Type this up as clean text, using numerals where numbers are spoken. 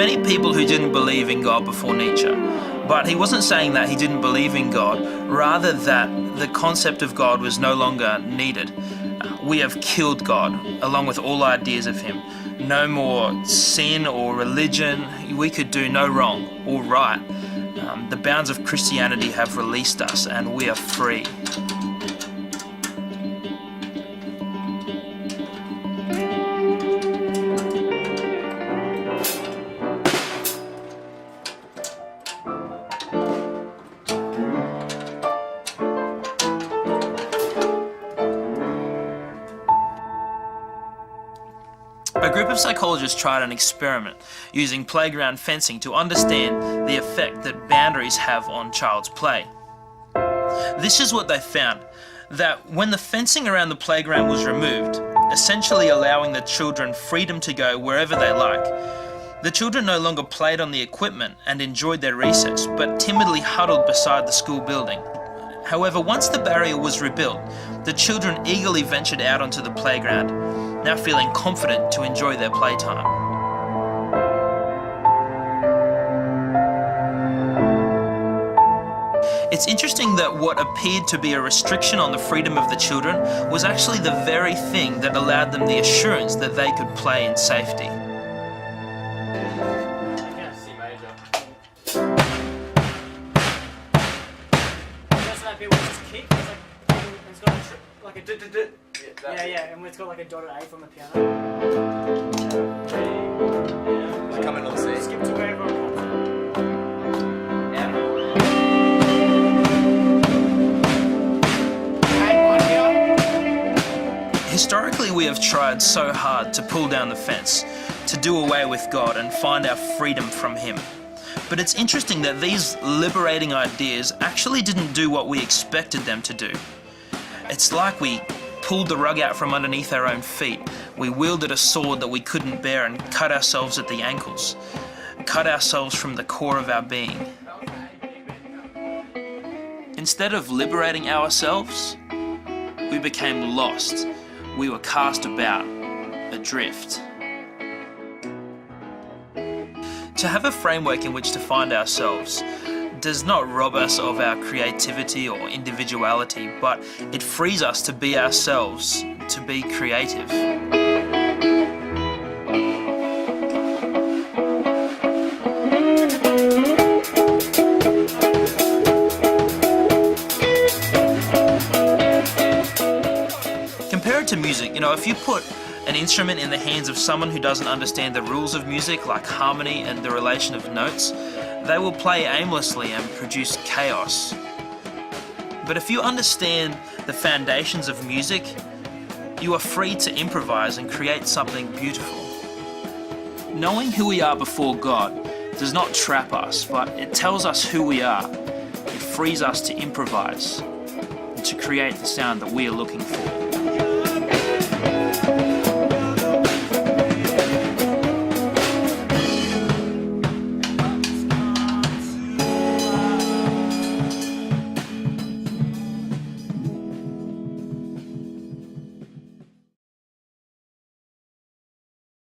many people who didn't believe in God before Nietzsche, but he wasn't saying that he didn't believe in God, rather that the concept of God was no longer needed. We have killed God, along with all ideas of him. No more sin or religion. We could do no wrong or right. The bounds of Christianity have released us and we are free. A group of psychologists tried an experiment using playground fencing to understand the effect that boundaries have on child's play. This is what they found, that when the fencing around the playground was removed, essentially allowing the children freedom to go wherever they like, the children no longer played on the equipment and enjoyed their recess, but timidly huddled beside the school building. However, once the barrier was rebuilt, the children eagerly ventured out onto the playground, now feeling confident to enjoy their playtime. It's interesting that what appeared to be a restriction on the freedom of the children was actually the very thing that allowed them the assurance that they could play in safety. Yeah, and it's got like a dotted A from the piano. Coming on C. Skip to wherever it comes. Historically, we have tried so hard to pull down the fence, to do away with God and find our freedom from him. But it's interesting that these liberating ideas actually didn't do what we expected them to do. It's like we pulled the rug out from underneath our own feet. We wielded a sword that we couldn't bear and cut ourselves at the ankles, cut ourselves from the core of our being. Instead of liberating ourselves, we became lost. We were cast about, adrift. To have a framework in which to find ourselves does not rob us of our creativity or individuality, but it frees us to be ourselves, to be creative. Compare it to music. If you put an instrument in the hands of someone who doesn't understand the rules of music, like harmony and the relation of notes, they will play aimlessly and produce chaos. But if you understand the foundations of music, you are free to improvise and create something beautiful. Knowing who we are before God does not trap us, but it tells us who we are. It frees us to improvise and to create the sound that we are looking for.